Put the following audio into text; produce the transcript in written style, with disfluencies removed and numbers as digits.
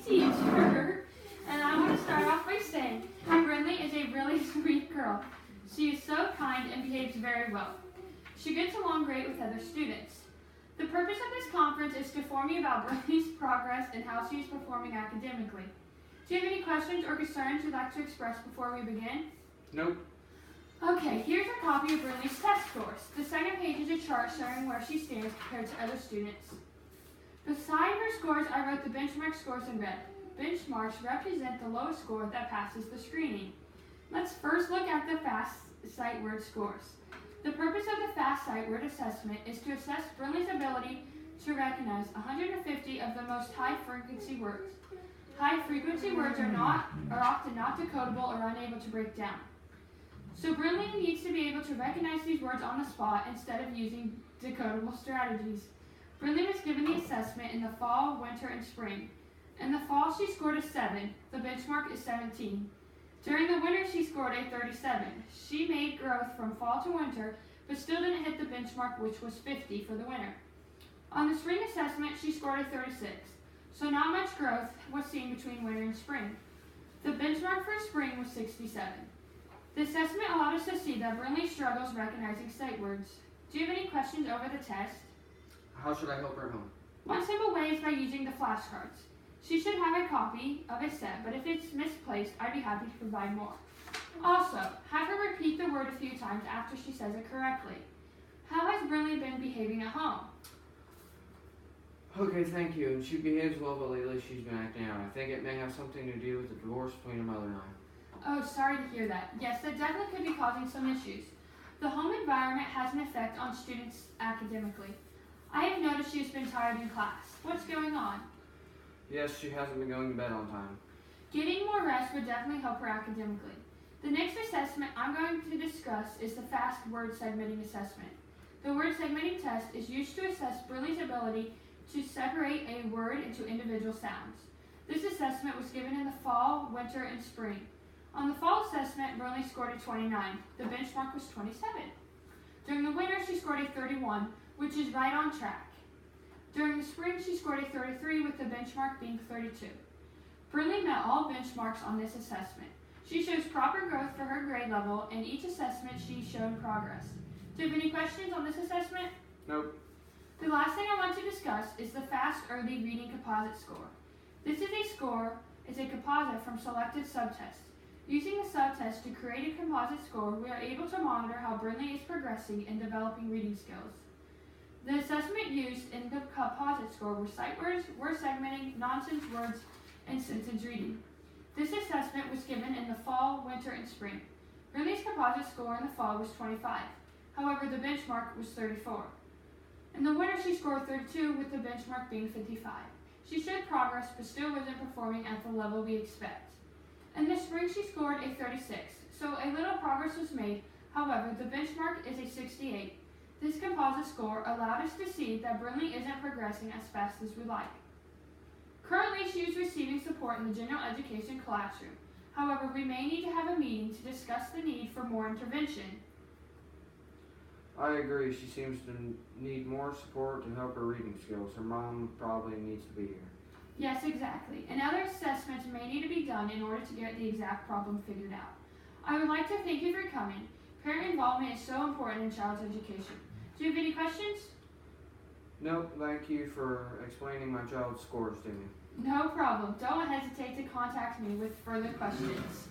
teacher. And I want to start off by saying Brinley is a really sweet girl. She is so kind and behaves very well. She gets along great with other students. The purpose of this conference is to inform you about Brinley's progress and how she is performing academically. Do you have any questions or concerns you'd like to express before we begin? Nope. Okay, here's a copy of Brinley's test scores. The second page is a chart showing where she stands compared to other students. Beside her scores, I wrote the benchmark scores in red. Benchmarks represent the lowest score that passes the screening. Let's first look at the FAST sight word scores. The purpose of the FAST sight word assessment is to assess Brinley's ability to recognize 150 of the most high-frequency words. High-frequency words are often not decodable or unable to break down. So Brinley needs to be able to recognize these words on the spot instead of using decodable strategies. Brinley was given the assessment in the fall, winter, and spring. In the fall, she scored a 7. The benchmark is 17. During the winter, she scored a 37. She made growth from fall to winter, but still didn't hit the benchmark, which was 50 for the winter. On the spring assessment, she scored a 36. So not much growth was seen between winter and spring. The benchmark for spring was 67. The assessment allowed us to see that Brinley struggles recognizing sight words. Do you have any questions over the test? How should I help her at home? One simple way is by using the flashcards. She should have a copy of a set, but if it's misplaced, I'd be happy to provide more. Also, have her repeat the word a few times after she says it correctly. How has Brinley been behaving at home? Okay, thank you. She behaves well, but lately she's been acting out. I think it may have something to do with the divorce between her mother and I. Oh, sorry to hear that. Yes, that definitely could be causing some issues. The home environment has an effect on students academically. I have noticed she has been tired in class. What's going on? Yes, she hasn't been going to bed on time. Getting more rest would definitely help her academically. The next assessment I'm going to discuss is the FAST word segmenting assessment. The word segmenting test is used to assess Brinley's ability to separate a word into individual sounds. This assessment was given in the fall, winter, and spring. On the fall assessment, Brinley scored a 29. The benchmark was 27. During the winter, she scored a 31, which is right on track. During the spring, she scored a 33 with the benchmark being 32. Brinley met all benchmarks on this assessment. She shows proper growth for her grade level, and each assessment she's shown progress. Do you have any questions on this assessment? Nope. The last thing I want to discuss is the FAST Early Reading Composite Score. This is a composite from selected subtests. Using the subtest to create a composite score, we are able to monitor how Brinley is progressing in developing reading skills. The assessment used in the composite score were sight words, word segmenting, nonsense words, and sentence reading. This assessment was given in the fall, winter, and spring. Brinley's composite score in the fall was 25. However, the benchmark was 34. In the winter, she scored 32 with the benchmark being 55. She showed progress, but still wasn't performing at the level we expect. In the spring, she scored a 36, so a little progress was made. However, the benchmark is a 68. This composite score allowed us to see that Brinley isn't progressing as fast as we like. Currently, she is receiving support in the general education classroom. However, we may need to have a meeting to discuss the need for more intervention. I agree. She seems to need more support to help her reading skills. Her mom probably needs to be here. Yes, exactly. And other assessments may need to be done in order to get the exact problem figured out. I would like to thank you for coming. Parent involvement is so important in child's education. Do you have any questions? Nope, thank you for explaining my child's scores to me. No problem. Don't hesitate to contact me with further questions.